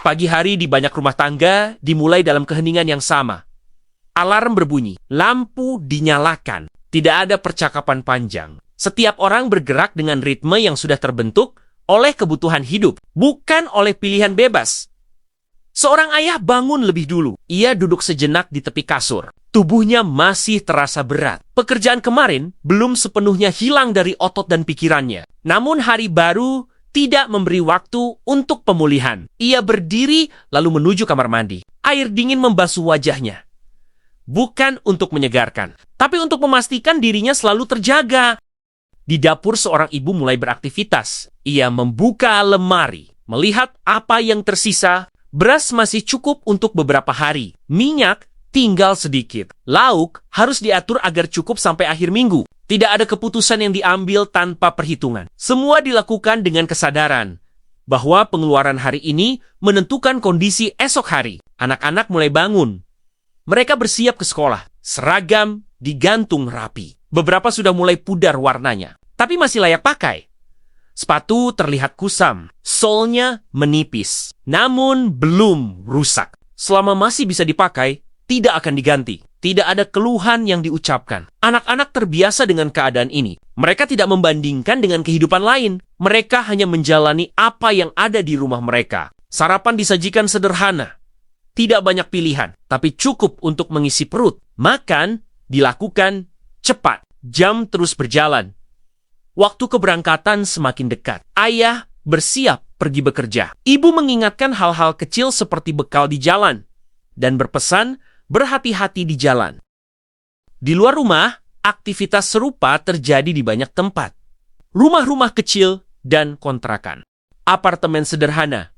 Pagi hari di banyak rumah tangga dimulai dalam keheningan yang sama. Alarm berbunyi, lampu dinyalakan, tidak ada percakapan panjang. Setiap orang bergerak dengan ritme yang sudah terbentuk oleh kebutuhan hidup, bukan oleh pilihan bebas. Seorang ayah bangun lebih dulu. Ia duduk sejenak di tepi kasur. Tubuhnya masih terasa berat. Pekerjaan kemarin belum sepenuhnya hilang dari otot dan pikirannya. Namun hari baru tidak memberi waktu untuk pemulihan. Ia berdiri lalu menuju kamar mandi. Air dingin membasuh wajahnya. Bukan untuk menyegarkan, tapi untuk memastikan dirinya selalu terjaga. Di dapur seorang ibu mulai beraktivitas. Ia membuka lemari, melihat apa yang tersisa. Beras masih cukup untuk beberapa hari. Minyak tinggal sedikit. Lauk harus diatur agar cukup sampai akhir minggu. Tidak ada keputusan yang diambil tanpa perhitungan. Semua dilakukan dengan kesadaran bahwa pengeluaran hari ini menentukan kondisi esok hari. Anak-anak mulai bangun. Mereka bersiap ke sekolah. Seragam digantung rapi. Beberapa sudah mulai pudar warnanya, tapi masih layak pakai. Sepatu terlihat kusam, solnya menipis, namun belum rusak. Selama masih bisa dipakai, tidak akan diganti. Tidak ada keluhan yang diucapkan. Anak-anak terbiasa dengan keadaan ini. Mereka tidak membandingkan dengan kehidupan lain. Mereka hanya menjalani apa yang ada di rumah mereka. Sarapan disajikan sederhana. Tidak banyak pilihan, tapi cukup untuk mengisi perut. Makan dilakukan cepat. Jam terus berjalan. Waktu keberangkatan semakin dekat. Ayah bersiap pergi bekerja. Ibu mengingatkan hal-hal kecil seperti bekal di jalan. Dan berpesan, berhati-hati di jalan. Di luar rumah, aktivitas serupa terjadi di banyak tempat. Rumah-rumah kecil dan kontrakan. Apartemen sederhana.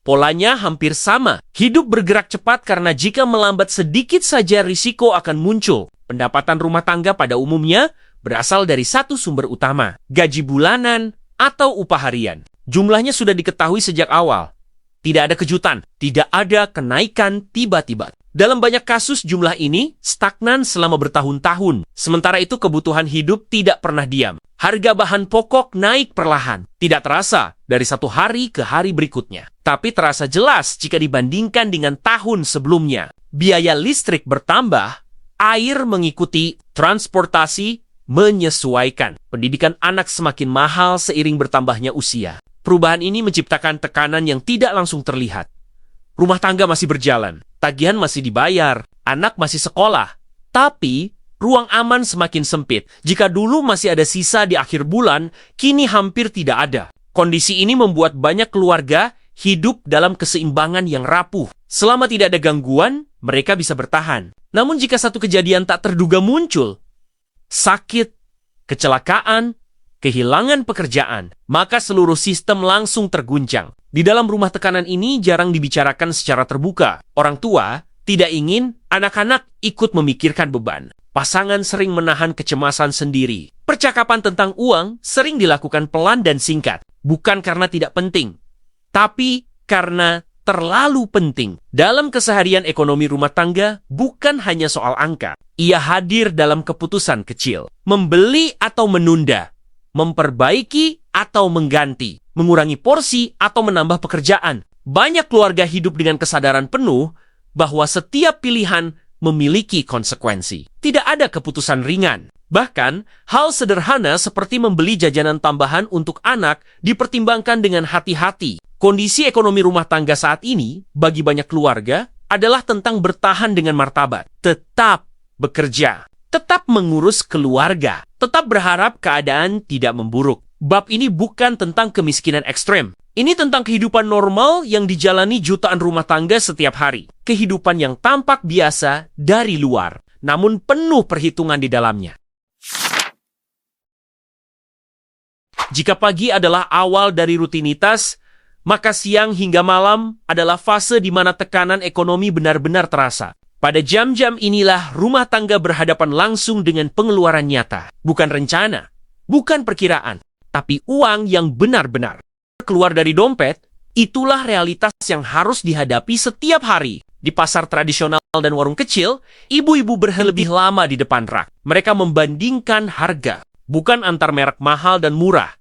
Polanya hampir sama. Hidup bergerak cepat karena jika melambat sedikit saja risiko akan muncul. Pendapatan rumah tangga pada umumnya berasal dari satu sumber utama, gaji bulanan atau upah harian. Jumlahnya sudah diketahui sejak awal. Tidak ada kejutan, tidak ada kenaikan tiba-tiba. Dalam banyak kasus jumlah ini stagnan selama bertahun-tahun. Sementara itu kebutuhan hidup tidak pernah diam. Harga bahan pokok naik perlahan. Tidak terasa dari satu hari ke hari berikutnya. Tapi terasa jelas jika dibandingkan dengan tahun sebelumnya. Biaya listrik bertambah, air mengikuti, transportasi menyesuaikan. Pendidikan anak semakin mahal seiring bertambahnya usia. Perubahan ini menciptakan tekanan yang tidak langsung terlihat. Rumah tangga masih berjalan, tagihan masih dibayar, anak masih sekolah. Tapi, ruang aman semakin sempit. Jika dulu masih ada sisa di akhir bulan, kini hampir tidak ada. Kondisi ini membuat banyak keluarga hidup dalam keseimbangan yang rapuh. Selama tidak ada gangguan, mereka bisa bertahan. Namun jika satu kejadian tak terduga muncul, sakit, kecelakaan, kehilangan pekerjaan, maka seluruh sistem langsung terguncang. Di dalam rumah tekanan ini jarang dibicarakan secara terbuka. Orang tua tidak ingin anak-anak ikut memikirkan beban. Pasangan sering menahan kecemasan sendiri. Percakapan tentang uang sering dilakukan pelan dan singkat. Bukan karena tidak penting, tapi karena terlalu penting. Dalam keseharian ekonomi rumah tangga, bukan hanya soal angka. Ia hadir dalam keputusan kecil. Membeli atau menunda. Memperbaiki atau mengganti, mengurangi porsi atau menambah pekerjaan. Banyak keluarga hidup dengan kesadaran penuh bahwa setiap pilihan memiliki konsekuensi. Tidak ada keputusan ringan. Bahkan, hal sederhana seperti membeli jajanan tambahan untuk anak dipertimbangkan dengan hati-hati. Kondisi ekonomi rumah tangga saat ini, bagi banyak keluarga, adalah tentang bertahan dengan martabat. Tetap bekerja. Tetap mengurus keluarga, tetap berharap keadaan tidak memburuk. Bab ini bukan tentang kemiskinan ekstrem. Ini tentang kehidupan normal yang dijalani jutaan rumah tangga setiap hari. Kehidupan yang tampak biasa dari luar, namun penuh perhitungan di dalamnya. Jika pagi adalah awal dari rutinitas, maka siang hingga malam adalah fase di mana tekanan ekonomi benar-benar terasa. Pada jam-jam inilah rumah tangga berhadapan langsung dengan pengeluaran nyata. Bukan rencana, bukan perkiraan, tapi uang yang benar-benar keluar dari dompet. Itulah realitas yang harus dihadapi setiap hari. Di pasar tradisional dan warung kecil, ibu-ibu berlebih lama di depan rak. Mereka membandingkan harga, bukan antar merek mahal dan murah,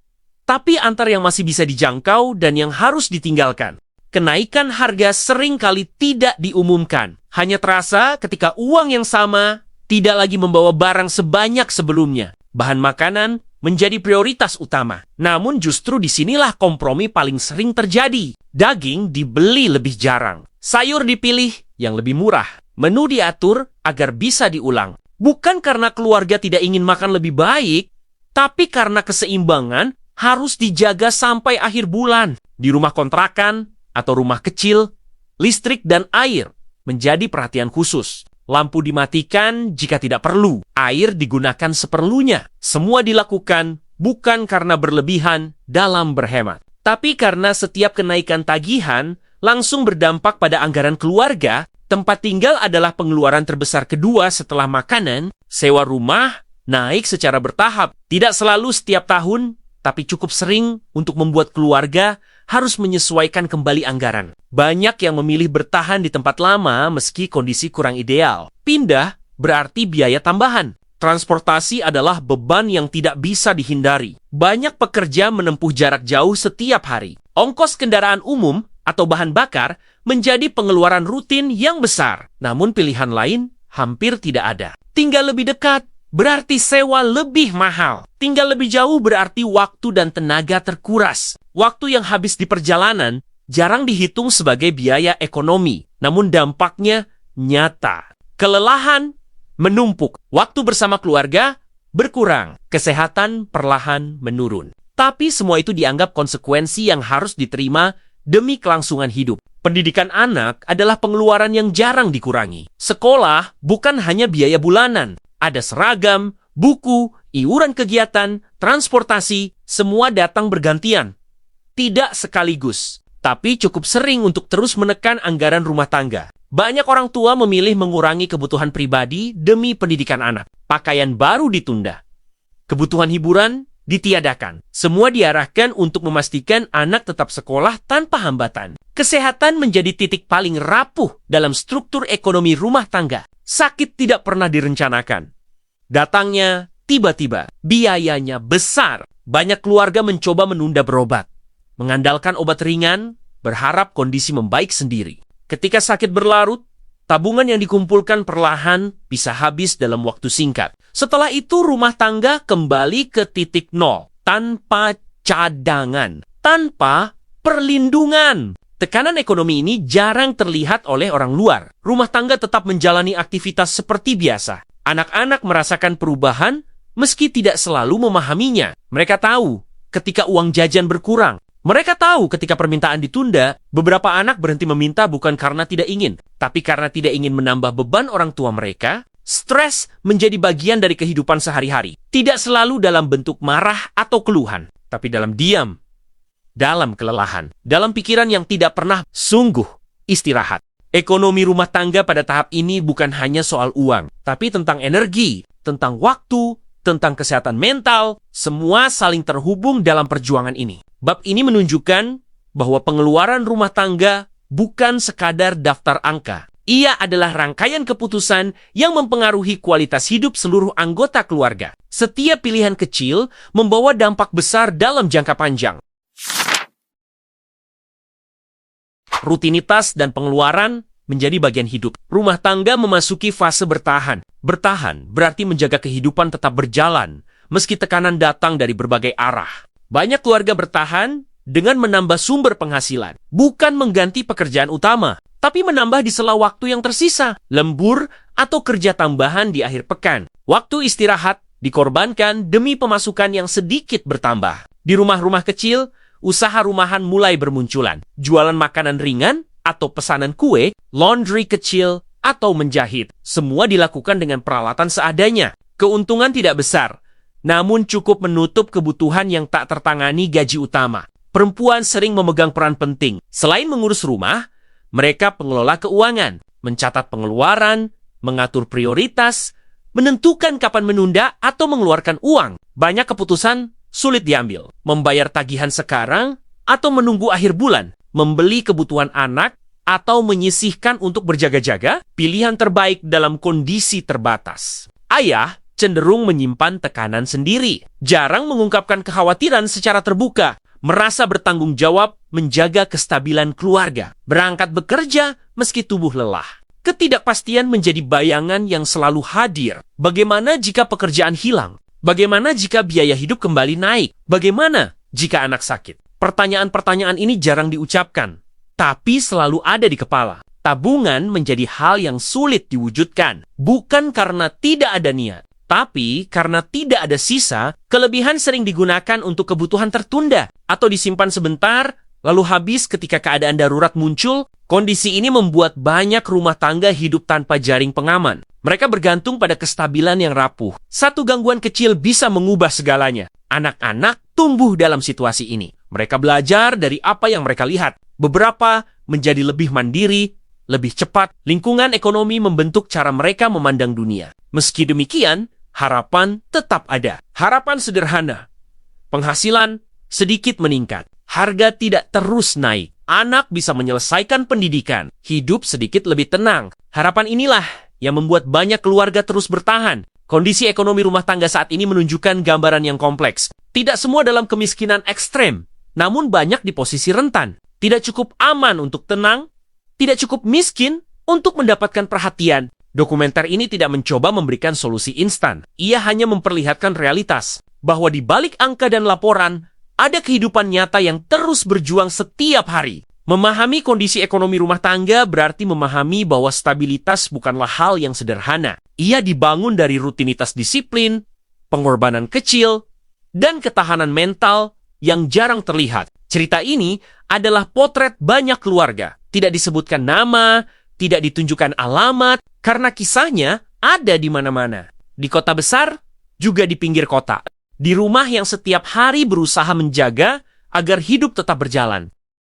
tapi antar yang masih bisa dijangkau dan yang harus ditinggalkan. kenaikan harga seringkali tidak diumumkan. Hanya terasa ketika uang yang sama tidak lagi membawa barang sebanyak sebelumnya. Bahan makanan menjadi prioritas utama. Namun justru disinilah kompromi paling sering terjadi. Daging dibeli lebih jarang. Sayur dipilih yang lebih murah. Menu diatur agar bisa diulang. Bukan karena keluarga tidak ingin makan lebih baik, tapi karena keseimbangan harus dijaga sampai akhir bulan. Di rumah kontrakan atau rumah kecil, listrik dan air menjadi perhatian khusus. Lampu dimatikan jika tidak perlu. Air digunakan seperlunya. Semua dilakukan bukan karena berlebihan dalam berhemat, tapi karena setiap kenaikan tagihan langsung berdampak pada anggaran keluarga. Tempat tinggal adalah pengeluaran terbesar kedua setelah makanan. Sewa rumah naik secara bertahap. Tidak selalu setiap tahun, tapi cukup sering untuk membuat keluarga harus menyesuaikan kembali anggaran. Banyak yang memilih bertahan di tempat lama meski kondisi kurang ideal. Pindah berarti biaya tambahan. Transportasi adalah beban yang tidak bisa dihindari. Banyak pekerja menempuh jarak jauh setiap hari. Ongkos kendaraan umum atau bahan bakar menjadi pengeluaran rutin yang besar. Namun pilihan lain hampir tidak ada. Tinggal lebih dekat berarti sewa lebih mahal. Tinggal lebih jauh berarti waktu dan tenaga terkuras. Waktu yang habis di perjalanan jarang dihitung sebagai biaya ekonomi. Namun dampaknya nyata. Kelelahan menumpuk. Waktu bersama keluarga berkurang. Kesehatan perlahan menurun. Tapi semua itu dianggap konsekuensi yang harus diterima demi kelangsungan hidup. Pendidikan anak adalah pengeluaran yang jarang dikurangi. Sekolah bukan hanya biaya bulanan. Ada seragam, buku, iuran kegiatan, transportasi, semua datang bergantian. Tidak sekaligus, tapi cukup sering untuk terus menekan anggaran rumah tangga. Banyak orang tua memilih mengurangi kebutuhan pribadi demi pendidikan anak. Pakaian baru ditunda. Kebutuhan hiburan ditiadakan. Semua diarahkan untuk memastikan anak tetap sekolah tanpa hambatan. Kesehatan menjadi titik paling rapuh dalam struktur ekonomi rumah tangga. Sakit tidak pernah direncanakan. Datangnya tiba-tiba. Biayanya besar. Banyak keluarga mencoba menunda berobat. Mengandalkan obat ringan, berharap kondisi membaik sendiri. Ketika sakit berlarut, tabungan yang dikumpulkan perlahan bisa habis dalam waktu singkat. Setelah itu rumah tangga kembali ke titik nol. Tanpa cadangan. Tanpa perlindungan. Tekanan ekonomi ini jarang terlihat oleh orang luar. Rumah tangga tetap menjalani aktivitas seperti biasa. Anak-anak merasakan perubahan meski tidak selalu memahaminya. Mereka tahu ketika uang jajan berkurang. Mereka tahu ketika permintaan ditunda, beberapa anak berhenti meminta bukan karena tidak ingin, tapi karena tidak ingin menambah beban orang tua mereka. Stres menjadi bagian dari kehidupan sehari-hari. Tidak selalu dalam bentuk marah atau keluhan, tapi dalam diam, dalam kelelahan, dalam pikiran yang tidak pernah sungguh istirahat. Ekonomi rumah tangga pada tahap ini bukan hanya soal uang, tapi tentang energi, tentang waktu, tentang kesehatan mental, semua saling terhubung dalam perjuangan ini. Bab ini menunjukkan bahwa pengeluaran rumah tangga bukan sekadar daftar angka. Ia adalah rangkaian keputusan yang mempengaruhi kualitas hidup seluruh anggota keluarga. Setiap pilihan kecil membawa dampak besar dalam jangka panjang. Rutinitas dan pengeluaran menjadi bagian hidup. Rumah tangga memasuki fase bertahan. Bertahan berarti menjaga kehidupan tetap berjalan, meski tekanan datang dari berbagai arah. Banyak keluarga bertahan dengan menambah sumber penghasilan. Bukan mengganti pekerjaan utama, tapi menambah di sela waktu yang tersisa. Lembur atau kerja tambahan di akhir pekan. Waktu istirahat dikorbankan demi pemasukan yang sedikit bertambah. Di rumah-rumah kecil, usaha rumahan mulai bermunculan. Jualan makanan ringan atau pesanan kue, laundry kecil, atau menjahit. Semua dilakukan dengan peralatan seadanya. Keuntungan tidak besar, namun cukup menutup kebutuhan yang tak tertangani gaji utama. Perempuan sering memegang peran penting. Selain mengurus rumah, mereka pengelola keuangan, mencatat pengeluaran, mengatur prioritas, menentukan kapan menunda atau mengeluarkan uang. Banyak keputusan sulit diambil. Membayar tagihan sekarang atau menunggu akhir bulan. Membeli kebutuhan anak atau menyisihkan untuk berjaga-jaga, pilihan terbaik dalam kondisi terbatas. Ayah cenderung menyimpan tekanan sendiri. Jarang mengungkapkan kekhawatiran secara terbuka. Merasa bertanggung jawab menjaga kestabilan keluarga, berangkat bekerja meski tubuh lelah. Ketidakpastian menjadi bayangan yang selalu hadir. Bagaimana jika pekerjaan hilang? Bagaimana jika biaya hidup kembali naik? Bagaimana jika anak sakit? Pertanyaan-pertanyaan ini jarang diucapkan, tapi selalu ada di kepala. Tabungan menjadi hal yang sulit diwujudkan, bukan karena tidak ada niat, tapi karena tidak ada sisa. Kelebihan sering digunakan untuk kebutuhan tertunda atau disimpan sebentar, lalu habis ketika keadaan darurat muncul. Kondisi ini membuat banyak rumah tangga hidup tanpa jaring pengaman. Mereka bergantung pada kestabilan yang rapuh. Satu gangguan kecil bisa mengubah segalanya. Anak-anak tumbuh dalam situasi ini. Mereka belajar dari apa yang mereka lihat. Beberapa menjadi lebih mandiri, lebih cepat. Lingkungan ekonomi membentuk cara mereka memandang dunia. Meski demikian, harapan tetap ada. Harapan sederhana. Penghasilan sedikit meningkat. Harga tidak terus naik. Anak bisa menyelesaikan pendidikan. Hidup sedikit lebih tenang. Harapan inilah yang membuat banyak keluarga terus bertahan. Kondisi ekonomi rumah tangga saat ini menunjukkan gambaran yang kompleks. Tidak semua dalam kemiskinan ekstrem, namun banyak di posisi rentan. Tidak cukup aman untuk tenang, tidak cukup miskin untuk mendapatkan perhatian. Dokumenter ini tidak mencoba memberikan solusi instan. Ia hanya memperlihatkan realitas, bahwa di balik angka dan laporan, ada kehidupan nyata yang terus berjuang setiap hari. Memahami kondisi ekonomi rumah tangga berarti memahami bahwa stabilitas bukanlah hal yang sederhana. Ia dibangun dari rutinitas disiplin, pengorbanan kecil, dan ketahanan mental yang jarang terlihat. Cerita ini adalah potret banyak keluarga. Tidak disebutkan nama, tidak ditunjukkan alamat, karena kisahnya ada di mana-mana. Di kota besar, juga di pinggir kota. Di rumah yang setiap hari berusaha menjaga agar hidup tetap berjalan.